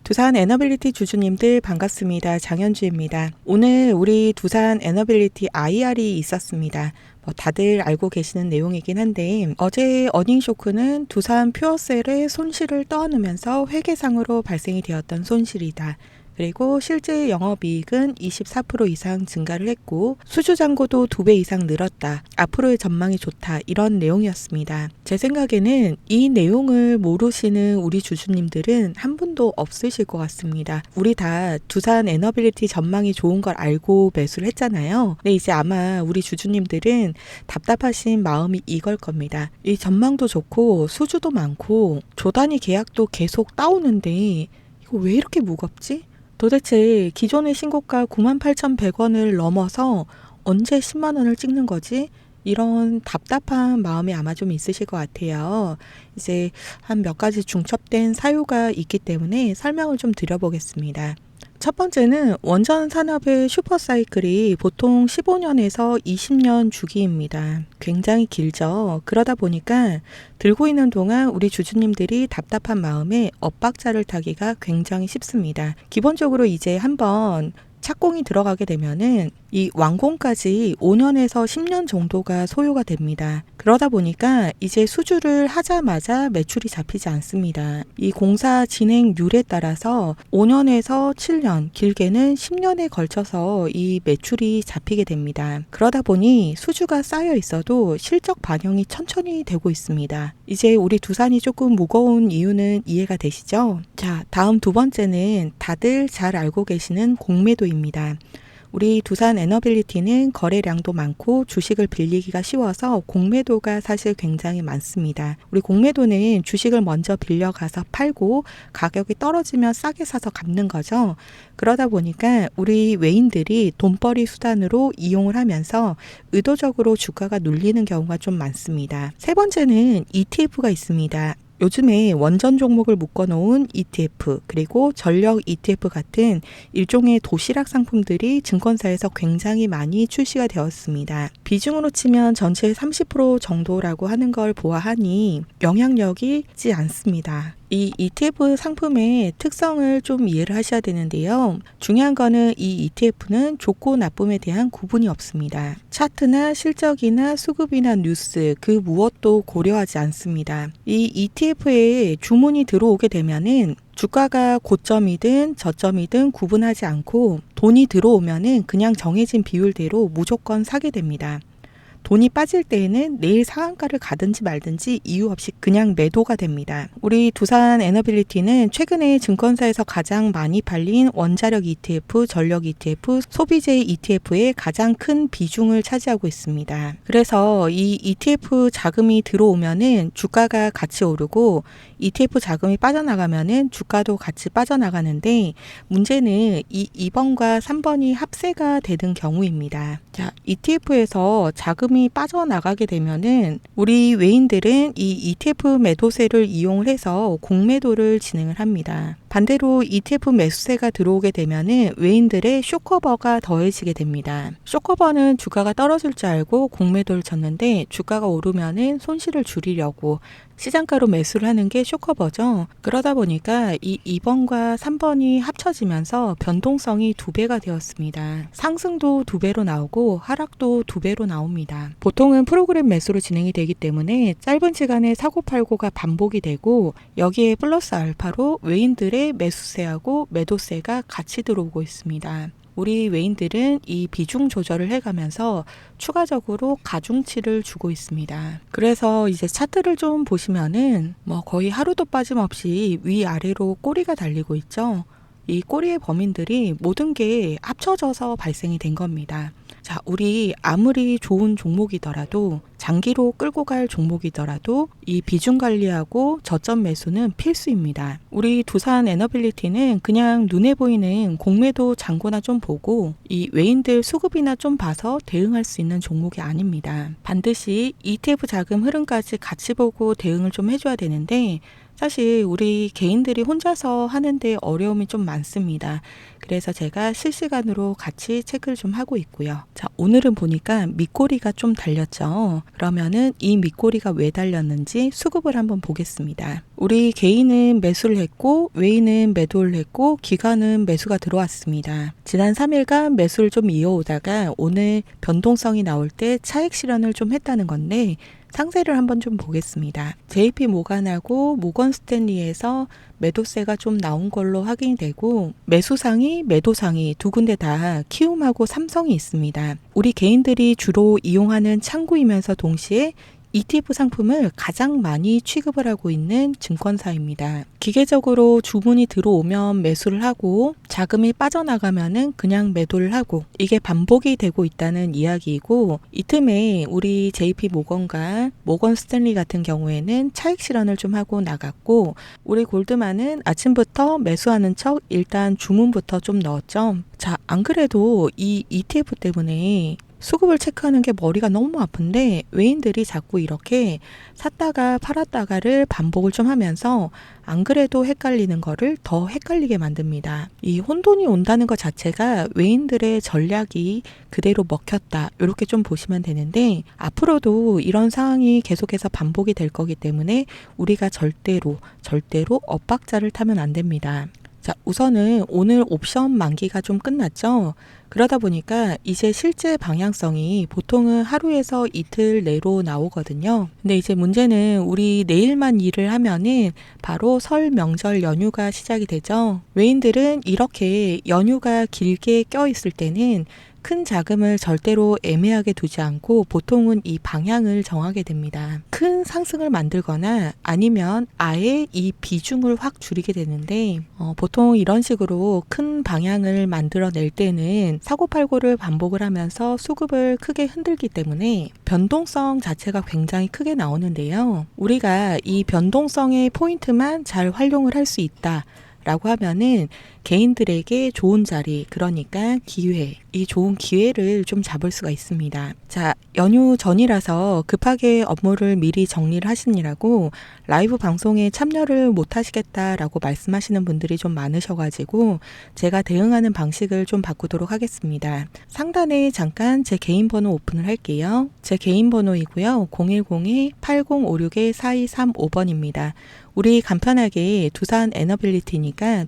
두산 에너빌리티 주주님들 반갑습니다. 장현주입니다. 오늘 우리 두산 에너빌리티 IR이 있었습니다. 다들 알고 계시는 내용이긴 한데 어제 어닝쇼크는 두산 퓨어셀의 손실을 떠안으면서 회계상으로 발생이 되었던 손실이다. 그리고 실제 영업이익은 24% 이상 증가를 했고 수주잔고도 2배 이상 늘었다. 앞으로의 전망이 좋다. 이런 내용이었습니다. 제 생각에는 이 내용을 모르시는 우리 주주님들은 한 분도 없으실 것 같습니다. 우리 다 두산 에너빌리티 전망이 좋은 걸 알고 매수를 했잖아요. 근데 이제 아마 우리 주주님들은 답답하신 마음이 이걸 겁니다. 이 전망도 좋고 수주도 많고 조단위 계약도 계속 따오는데 이거 왜 이렇게 무겁지? 도대체 기존의 신고가 98,100원을 넘어서 언제 10만 원을 찍는 거지? 이런 답답한 마음이 아마 좀 있으실 것 같아요. 이제 한 몇 가지 중첩된 사유가 있기 때문에 설명을 좀 드려보겠습니다. 첫 번째는 원전 산업의 슈퍼사이클이 보통 15년에서 20년 주기입니다. 굉장히 길죠. 그러다 보니까 들고 있는 동안 우리 주주님들이 답답한 마음에 엇박자를 타기가 굉장히 쉽습니다. 기본적으로 이제 한번 착공이 들어가게 되면은 이 완공까지 5년에서 10년 정도가 소요가 됩니다. 그러다 보니까 이제 수주를 하자마자 매출이 잡히지 않습니다. 이 공사 진행률에 따라서 5년에서 7년, 길게는 10년에 걸쳐서 이 매출이 잡히게 됩니다. 그러다 보니 수주가 쌓여 있어도 실적 반영이 천천히 되고 있습니다. 이제 우리 두산이 조금 무거운 이유는 이해가 되시죠? 자, 다음 두 번째는 다들 잘 알고 계시는 공매도입니다. 우리 두산 에너빌리티는 거래량도 많고 주식을 빌리기가 쉬워서 공매도가 사실 굉장히 많습니다. 우리 공매도는 주식을 먼저 빌려가서 팔고 가격이 떨어지면 싸게 사서 갚는 거죠. 그러다 보니까 우리 외인들이 돈벌이 수단으로 이용을 하면서 의도적으로 주가가 눌리는 경우가 좀 많습니다. 세 번째는 ETF가 있습니다. 요즘에 원전 종목을 묶어놓은 ETF 그리고 전력 ETF 같은 일종의 도시락 상품들이 증권사에서 굉장히 많이 출시가 되었습니다. 비중으로 치면 전체의 30% 정도라고 하는 걸 보아하니 영향력이 있지 않습니다. 이 ETF 상품의 특성을 좀 이해를 하셔야 되는데요. 중요한 거는 이 ETF는 좋고 나쁨에 대한 구분이 없습니다. 차트나 실적이나 수급이나 뉴스 그 무엇도 고려하지 않습니다. 이 ETF에 주문이 들어오게 되면은 주가가 고점이든 저점이든 구분하지 않고 돈이 들어오면은 그냥 정해진 비율대로 무조건 사게 됩니다. 돈이 빠질 때에는 내일 상한가를 가든지 말든지 이유 없이 그냥 매도가 됩니다. 우리 두산 에너빌리티는 최근에 증권사에서 가장 많이 팔린 원자력 ETF, 전력 ETF, 소비재 ETF의 가장 큰 비중을 차지하고 있습니다. 그래서 이 ETF 자금이 들어오면은 주가가 같이 오르고 ETF 자금이 빠져나가면은 주가도 같이 빠져나가는데 문제는 이 2번과 3번이 합세가 되는 경우입니다. 자, ETF에서 자금이 빠져나가게 되면은 우리 외인들은 이 ETF 매도세를 이용을 해서 공매도를 진행을 합니다. 반대로 ETF 매수세가 들어오게 되면은 외인들의 쇼커버가 더해지게 됩니다. 쇼커버는 주가가 떨어질 줄 알고 공매도를 쳤는데 주가가 오르면은 손실을 줄이려고 시장가로 매수를 하는 게 쇼커버죠. 그러다 보니까 이 2번과 3번이 합쳐지면서 변동성이 2배가 되었습니다. 상승도 2배로 나오고 하락도 2배로 나옵니다. 보통은 프로그램 매수로 진행이 되기 때문에 짧은 시간에 사고팔고가 반복이 되고 여기에 플러스 알파로 외인들의 매수세하고 매도세가 같이 들어오고 있습니다. 우리 외인들은 이 비중 조절을 해가면서 추가적으로 가중치를 주고 있습니다. 그래서 이제 차트를 좀 보시면은 거의 하루도 빠짐없이 위아래로 꼬리가 달리고 있죠. 이 꼬리의 범인들이 모든 게 합쳐져서 발생이 된 겁니다. 자, 우리 아무리 좋은 종목이더라도 장기로 끌고 갈 종목이더라도 이 비중 관리하고 저점 매수는 필수입니다. 우리 두산 에너빌리티는 그냥 눈에 보이는 공매도 잔고나 좀 보고 이 외인들 수급이나 좀 봐서 대응할 수 있는 종목이 아닙니다. 반드시 ETF 자금 흐름까지 같이 보고 대응을 좀 해줘야 되는데 사실 우리 개인들이 혼자서 하는데 어려움이 좀 많습니다. 그래서 제가 실시간으로 같이 체크를 좀 하고 있고요. 자, 오늘은 보니까 밑꼬리가 좀 달렸죠. 그러면은 이 밑꼬리가 왜 달렸는지 수급을 한번 보겠습니다. 우리 개인은 매수를 했고 외인은 매도를 했고 기관은 매수가 들어왔습니다. 지난 3일간 매수를 좀 이어오다가 오늘 변동성이 나올 때 차익 실현을 좀 했다는 건데 상세를 한번 좀 보겠습니다. JP 모간하고 모건 스탠리에서 매도세가 좀 나온 걸로 확인이 되고 매수상이 매도상이 두 군데 다 키움하고 삼성이 있습니다. 우리 개인들이 주로 이용하는 창구이면서 동시에 ETF 상품을 가장 많이 취급을 하고 있는 증권사입니다. 기계적으로 주문이 들어오면 매수를 하고 자금이 빠져나가면은 그냥 매도를 하고 이게 반복이 되고 있다는 이야기이고 이 틈에 우리 JP 모건과 모건 스탠리 같은 경우에는 차익 실현을 좀 하고 나갔고 우리 골드만은 아침부터 매수하는 척 일단 주문부터 좀 넣었죠. 자, 안 그래도 이 ETF 때문에 수급을 체크하는 게 머리가 너무 아픈데 외인들이 자꾸 이렇게 샀다가 팔았다가를 반복을 좀 하면서 안 그래도 헷갈리는 거를 더 헷갈리게 만듭니다. 이 혼돈이 온다는 것 자체가 외인들의 전략이 그대로 먹혔다 이렇게 좀 보시면 되는데 앞으로도 이런 상황이 계속해서 반복이 될 거기 때문에 우리가 절대로 엇박자를 타면 안 됩니다. 자, 우선은 오늘 옵션 만기가 좀 끝났죠. 그러다 보니까 이제 실제 방향성이 보통은 하루에서 이틀 내로 나오거든요. 근데 이제 문제는 우리 내일만 일을 하면은 바로 설 명절 연휴가 시작이 되죠. 외인들은 이렇게 연휴가 길게 껴있을 때는 큰 자금을 절대로 애매하게 두지 않고 보통은 이 방향을 정하게 됩니다. 큰 상승을 만들거나 아니면 아예 이 비중을 확 줄이게 되는데 보통 이런 식으로 큰 방향을 만들어낼 때는 사고팔고를 반복을 하면서 수급을 크게 흔들기 때문에 변동성 자체가 굉장히 크게 나오는데요. 우리가 이 변동성의 포인트만 잘 활용을 할 수 있다. 라고 하면은 개인들에게 좋은 자리, 그러니까 기회, 이 좋은 기회를 좀 잡을 수가 있습니다. 자, 연휴 전이라서 급하게 업무를 미리 정리를 하시느라고 라이브 방송에 참여를 못 하시겠다라고 말씀하시는 분들이 좀 많으셔가지고 제가 대응하는 방식을 좀 바꾸도록 하겠습니다. 상단에 잠깐 제 개인 번호 오픈을 할게요. 제 개인 번호이고요. 010-8056-4235번입니다. 우리 간편하게 두산 에너빌리티니까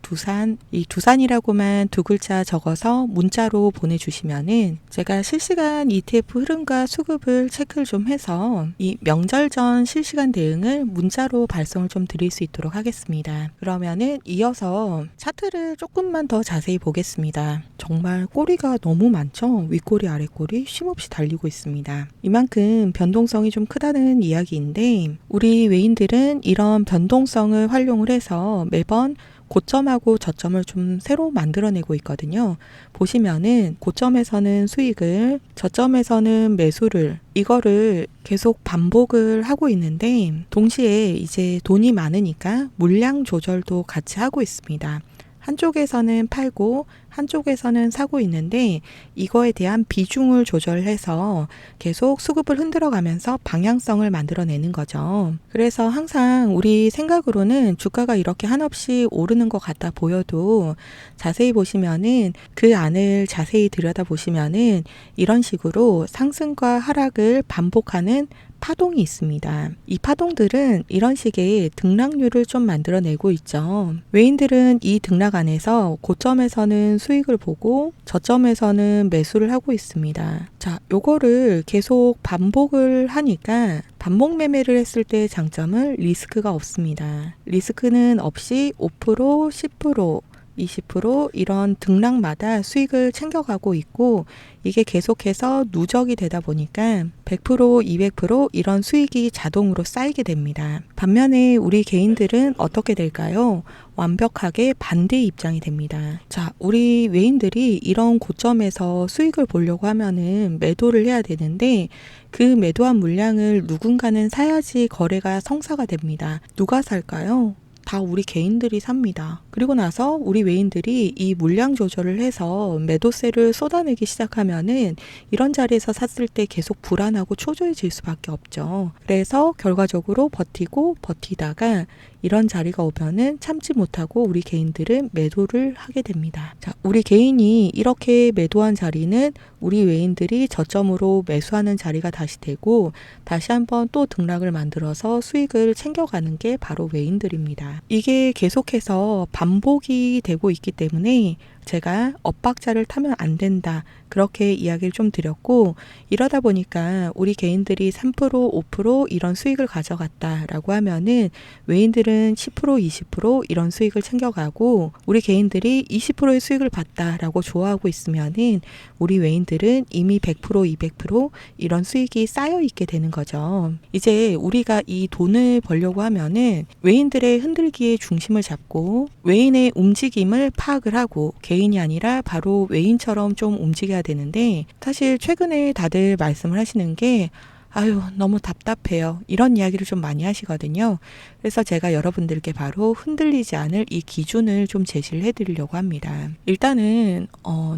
이 두산이라고만 두 글자 적어서 문자로 보내주시면은 제가 실시간 ETF 흐름과 수급을 체크를 좀 해서 이 명절 전 실시간 대응을 문자로 발송을 좀 드릴 수 있도록 하겠습니다. 그러면은 이어서 차트를 조금만 더 자세히 보겠습니다. 정말 꼬리가 너무 많죠? 윗꼬리 아랫꼬리 쉼없이 달리고 있습니다. 이만큼 변동성이 좀 크다는 이야기인데 우리 외인들은 이런 변동성을 활용을 해서 매번 고점하고 저점을 좀 새로 만들어내고 있거든요. 보시면은 고점에서는 수익을, 저점에서는 매수를, 이거를 계속 반복을 하고 있는데 동시에 이제 돈이 많으니까 물량 조절도 같이 하고 있습니다. 한쪽에서는 팔고 한쪽에서는 사고 있는데 이거에 대한 비중을 조절해서 계속 수급을 흔들어가면서 방향성을 만들어내는 거죠. 그래서 항상 우리 생각으로는 주가가 이렇게 한없이 오르는 것 같아 보여도 자세히 보시면은 그 안을 자세히 들여다보시면은 이런 식으로 상승과 하락을 반복하는 파동이 있습니다. 이 파동들은 이런 식의 등락률을 좀 만들어내고 있죠. 외인들은 이 등락 안에서 고점에서는 수익을 보고 저점에서는 매수를 하고 있습니다. 자, 요거를 계속 반복을 하니까 반복 매매를 했을 때 장점은 리스크가 없습니다. 리스크는 없이 5%, 10%, 20% 이런 등락마다 수익을 챙겨가고 있고 이게 계속해서 누적이 되다 보니까 100%, 200% 이런 수익이 자동으로 쌓이게 됩니다. 반면에 우리 개인들은 어떻게 될까요? 완벽하게 반대 입장이 됩니다. 자, 우리 외인들이 이런 고점에서 수익을 보려고 하면은 매도를 해야 되는데 그 매도한 물량을 누군가는 사야지 거래가 성사가 됩니다. 누가 살까요? 다 우리 개인들이 삽니다. 그리고 나서 우리 외인들이 이 물량 조절을 해서 매도세를 쏟아내기 시작하면은 이런 자리에서 샀을 때 계속 불안하고 초조해질 수밖에 없죠. 그래서 결과적으로 버티고 버티다가 이런 자리가 오면은 참지 못하고 우리 개인들은 매도를 하게 됩니다. 자, 우리 개인이 이렇게 매도한 자리는 우리 외인들이 저점으로 매수하는 자리가 다시 되고 다시 한번 또 등락을 만들어서 수익을 챙겨가는 게 바로 외인들입니다. 이게 계속해서 반복이 되고 있기 때문에 제가 엇박자를 타면 안 된다. 그렇게 이야기를 좀 드렸고 이러다 보니까 우리 개인들이 3% 5% 이런 수익을 가져갔다라고 하면은 외인들은 10% 20% 이런 수익을 챙겨가고 우리 개인들이 20%의 수익을 봤다라고 좋아하고 있으면은 우리 외인들은 이미 100% 200% 이런 수익이 쌓여 있게 되는 거죠. 이제 우리가 이 돈을 벌려고 하면은 외인들의 흔들기의 중심을 잡고 외인의 움직임을 파악을 하고 개인이 아니라 바로 외인처럼 좀 움직여야 되는데 사실 최근에 다들 말씀을 하시는 게 아유 너무 답답해요. 이런 이야기를 좀 많이 하시거든요. 그래서 제가 여러분들께 바로 흔들리지 않을 이 기준을 좀 제시를 해드리려고 합니다. 일단은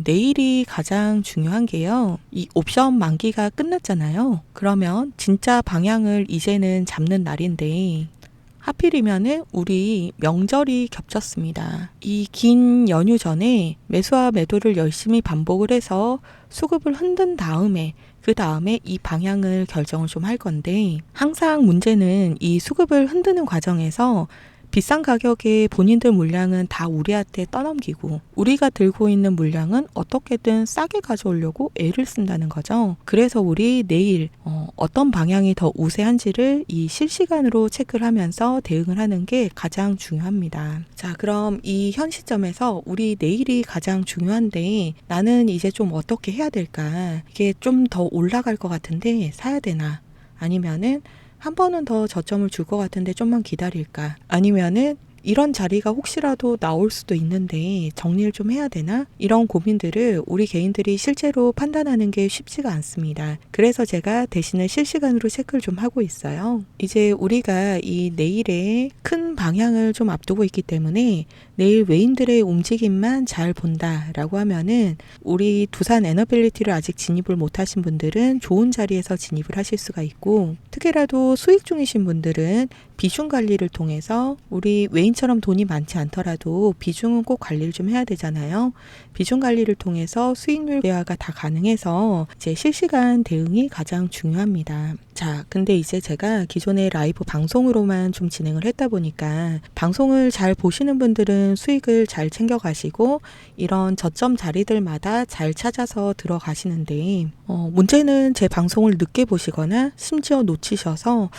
내일이 가장 중요한 게요. 이 옵션 만기가 끝났잖아요. 그러면 진짜 방향을 이제는 잡는 날인데 하필이면은 우리 명절이 겹쳤습니다. 이 긴 연휴 전에 매수와 매도를 열심히 반복을 해서 수급을 흔든 다음에 그 다음에 이 방향을 결정을 좀 할 건데 항상 문제는 이 수급을 흔드는 과정에서 비싼 가격에 본인들 물량은 다 우리한테 떠넘기고 우리가 들고 있는 물량은 어떻게든 싸게 가져오려고 애를 쓴다는 거죠. 그래서 우리 내일 어떤 방향이 더 우세한지를 이 실시간으로 체크를 하면서 대응을 하는 게 가장 중요합니다. 자, 그럼 이 현 시점에서 우리 내일이 가장 중요한데 나는 이제 좀 어떻게 해야 될까? 이게 좀 더 올라갈 것 같은데 사야 되나? 아니면은 한 번은 더 저점을 줄 것 같은데 좀만 기다릴까? 아니면은 이런 자리가 혹시라도 나올 수도 있는데 정리를 좀 해야 되나? 이런 고민들을 우리 개인들이 실제로 판단하는 게 쉽지가 않습니다. 그래서 제가 대신에 실시간으로 체크를 좀 하고 있어요. 이제 우리가 이 내일의 큰 방향을 좀 앞두고 있기 때문에 내일 외인들의 움직임만 잘 본다라고 하면은 우리 두산 에너빌리티를 아직 진입을 못하신 분들은 좋은 자리에서 진입을 하실 수가 있고 특히라도 수익 중이신 분들은 비중 관리를 통해서 우리 외인처럼 돈이 많지 않더라도 비중은 꼭 관리를 좀 해야 되잖아요. 비중 관리를 통해서 수익률 대화가 다 가능해서 이제 실시간 대응이 가장 중요합니다. 자, 근데 이제 제가 기존의 라이브 방송으로만 좀 진행을 했다 보니까 방송을 잘 보시는 분들은 수익을 잘 챙겨가시고 이런 저점 자리들마다 잘 찾아서 들어가시는데 문제는 제 방송을 늦게 보시거나 심지어 놓치셔서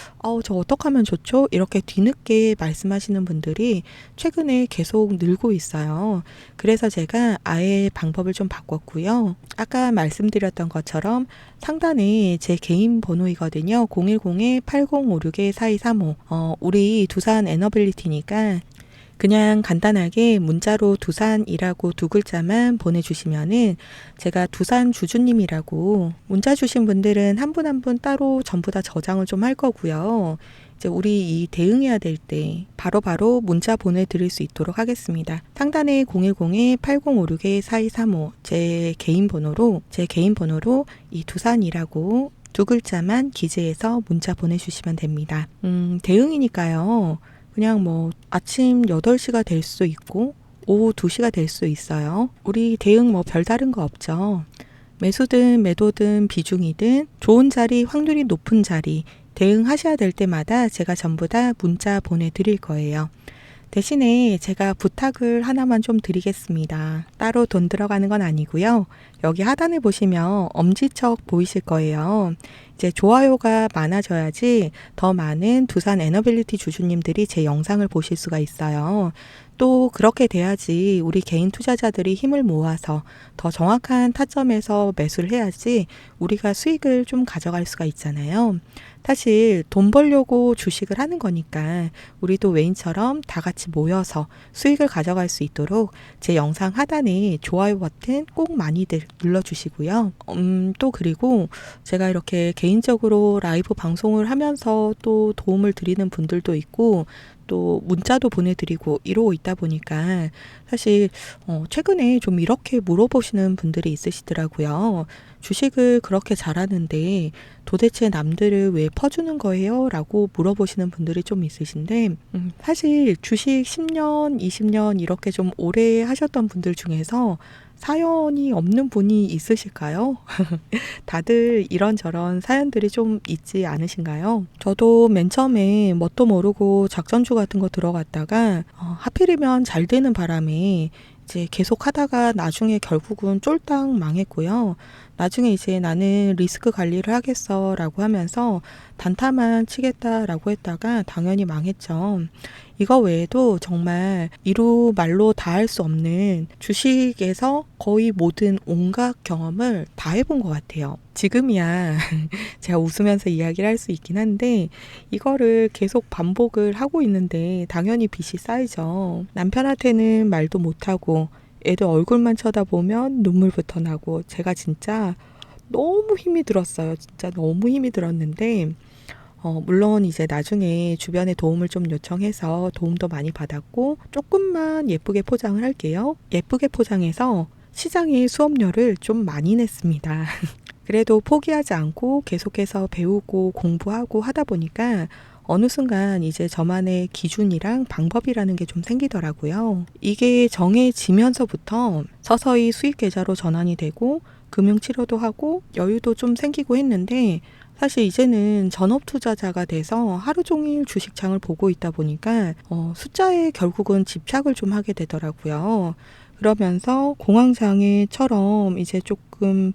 저 어떻게 하면 좋죠? 이렇게 뒤늦게 말씀하시는 분들이 최근에 계속 늘고 있어요. 그래서 제가 아예 방법을 좀 바꿨고요. 아까 말씀드렸던 것처럼 상단에 제 개인 번호이거든요. 010-8056-4235 우리 두산 에너빌리티니까 그냥 간단하게 문자로 두산이라고 두 글자만 보내주시면은 제가 두산 주주님이라고 문자 주신 분들은 한 분 한 분 따로 전부 다 저장을 좀 할 거고요. 이제 우리 이 대응해야 될 때 바로바로 문자 보내드릴 수 있도록 하겠습니다. 상단에 010-8056-4235 제 개인 번호로 이 두산이라고 두 글자만 기재해서 문자 보내주시면 됩니다. 대응이니까요. 그냥 뭐 아침 8시가 될 수 있고 오후 2시가 될 수 있어요. 우리 대응 뭐 별다른 거 없죠. 매수든 매도든 비중이든 좋은 자리, 확률이 높은 자리 대응하셔야 될 때마다 제가 전부 다 문자 보내드릴 거예요. 대신에 제가 부탁을 하나만 좀 드리겠습니다. 따로 돈 들어가는 건 아니고요. 여기 하단에 보시면 엄지척 보이실 거예요. 이제 좋아요가 많아져야지 더 많은 두산 에너빌리티 주주님들이 제 영상을 보실 수가 있어요. 또 그렇게 돼야지 우리 개인 투자자들이 힘을 모아서 더 정확한 타점에서 매수를 해야지 우리가 수익을 좀 가져갈 수가 있잖아요. 사실 돈 벌려고 주식을 하는 거니까 우리도 외인처럼 다 같이 모여서 수익을 가져갈 수 있도록 제 영상 하단에 좋아요 버튼 꼭 많이들 눌러주시고요. 또 그리고 제가 이렇게 개인적으로 라이브 방송을 하면서 또 도움을 드리는 분들도 있고 또 문자도 보내드리고 이러고 있다 보니까 사실 최근에 좀 이렇게 물어보시는 분들이 있으시더라고요. 주식을 그렇게 잘하는데 도대체 남들을 왜 퍼주는 거예요? 라고 물어보시는 분들이 좀 있으신데 사실 주식 10년, 20년 이렇게 좀 오래 하셨던 분들 중에서 사연이 없는 분이 있으실까요? 다들 이런저런 사연들이 좀 있지 않으신가요? 저도 맨 처음에 뭣도 모르고 작전주 같은 거 들어갔다가 하필이면 잘 되는 바람에 이제 계속 하다가 나중에 결국은 쫄딱 망했고요. 나중에 이제 나는 리스크 관리를 하겠어 라고 하면서 단타만 치겠다라고 했다가 당연히 망했죠. 이거 외에도 정말 이루 말로 다 할 수 없는 주식에서 거의 모든 온갖 경험을 다 해본 것 같아요. 지금이야 제가 웃으면서 이야기를 할 수 있긴 한데 이거를 계속 반복을 하고 있는데 당연히 빚이 쌓이죠. 남편한테는 말도 못하고 애들 얼굴만 쳐다보면 눈물부터 나고 제가 진짜 너무 힘이 들었어요. 진짜 너무 힘이 들었는데 물론 이제 나중에 주변에 도움을 좀 요청해서 도움도 많이 받았고 조금만 예쁘게 포장을 할게요. 예쁘게 포장해서 시장의 수업료를 좀 많이 냈습니다. 그래도 포기하지 않고 계속해서 배우고 공부하고 하다 보니까 어느 순간 이제 저만의 기준이랑 방법이라는 게 좀 생기더라고요. 이게 정해지면서부터 서서히 수익 계좌로 전환이 되고 금융치료도 하고 여유도 좀 생기고 했는데 사실 이제는 전업 투자자가 돼서 하루 종일 주식창을 보고 있다 보니까 숫자에 결국은 집착을 좀 하게 되더라고요. 그러면서 공황장애처럼 이제 조금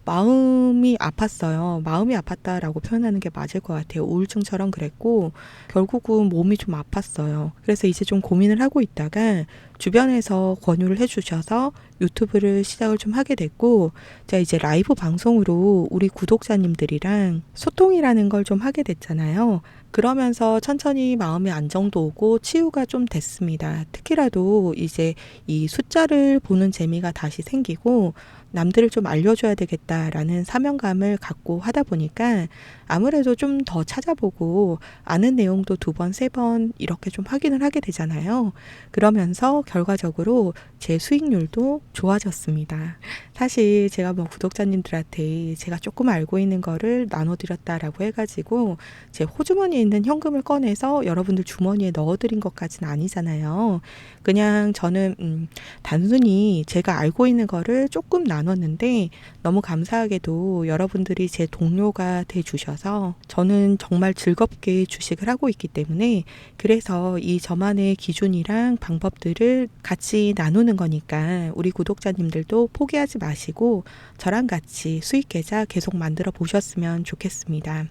마음이 아팠어요. 마음이 아팠다라고 표현하는 게 맞을 것 같아요. 우울증처럼 그랬고 결국은 몸이 좀 아팠어요. 그래서 이제 좀 고민을 하고 있다가 주변에서 권유를 해주셔서 유튜브를 시작을 좀 하게 됐고 제가 이제 라이브 방송으로 우리 구독자님들이랑 소통이라는 걸 좀 하게 됐잖아요. 그러면서 천천히 마음의 안정도 오고 치유가 좀 됐습니다. 특히라도 이제 이 숫자를 보는 재미가 다시 생기고 남들을 좀 알려줘야 되겠다라는 사명감을 갖고 하다 보니까 아무래도 좀 더 찾아보고 아는 내용도 2번, 3번 이렇게 좀 확인을 하게 되잖아요. 그러면서 결과적으로 제 수익률도 좋아졌습니다. 사실 제가 뭐 구독자님들한테 제가 조금 알고 있는 거를 나눠드렸다라고 해가지고 제 호주머니에 있는 현금을 꺼내서 여러분들 주머니에 넣어드린 것까지는 아니잖아요. 그냥 저는 단순히 제가 알고 있는 거를 조금 나눴는데 너무 감사하게도 여러분들이 제 동료가 돼주셔서 저는 정말 즐겁게 주식을 하고 있기 때문에 그래서 이 저만의 기준이랑 방법들을 같이 나누는 거니까 우리 구독자님들도 포기하지 마시고 저랑 같이 수익 계좌 계속 만들어 보셨으면 좋겠습니다.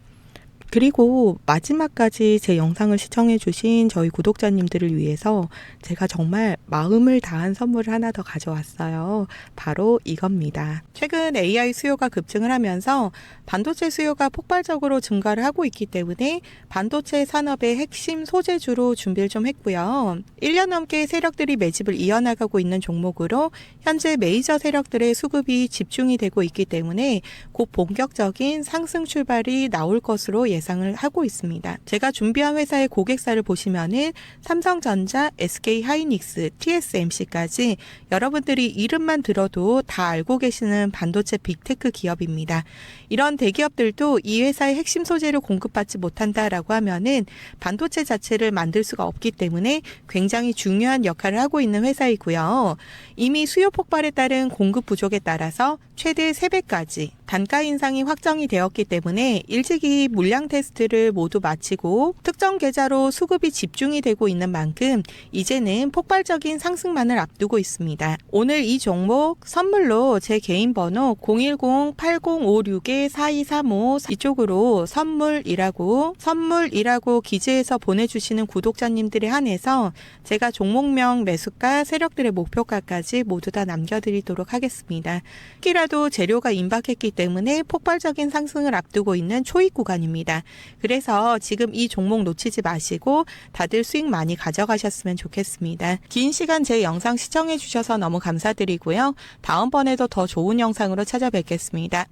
그리고 마지막까지 제 영상을 시청해주신 저희 구독자님들을 위해서 제가 정말 마음을 다한 선물을 하나 더 가져왔어요. 바로 이겁니다. 최근 AI 수요가 급증을 하면서 반도체 수요가 폭발적으로 증가를 하고 있기 때문에 반도체 산업의 핵심 소재주로 준비를 좀 했고요. 1년 넘게 세력들이 매집을 이어나가고 있는 종목으로 현재 메이저 세력들의 수급이 집중이 되고 있기 때문에 곧 본격적인 상승 출발이 나올 것으로 예상을 하고 있습니다. 제가 준비한 회사의 고객사를 보시면은 삼성전자, SK하이닉스, TSMC까지 여러분들이 이름만 들어도 다 알고 계시는 반도체 빅테크 기업입니다. 이런 대기업들도 이 회사의 핵심 소재를 공급받지 못한다라고 하면은 반도체 자체를 만들 수가 없기 때문에 굉장히 중요한 역할을 하고 있는 회사이고요. 이미 수요 폭발에 따른 공급 부족에 따라서 최대 3배까지 단가 인상이 확정이 되었기 때문에 일찍이 물량 테스트를 모두 마치고 특정 계좌로 수급이 집중이 되고 있는 만큼 이제는 폭발적인 상승만을 앞두고 있습니다. 오늘 이 종목 선물로 제 개인 번호 010-8056-4235 이쪽으로 선물이라고 기재해서 보내주시는 구독자님들에 한해서 제가 종목명, 매수가, 세력들의 목표가까지 모두 다 남겨드리도록 하겠습니다. 특히라도 재료가 임박했기 때문에 폭발적인 상승을 앞두고 있는 초입 구간입니다. 그래서 지금 이 종목 놓치지 마시고 다들 수익 많이 가져가셨으면 좋겠습니다. 긴 시간 제 영상 시청해 주셔서 너무 감사드리고요. 다음번에도 더 좋은 영상으로 찾아뵙겠습니다.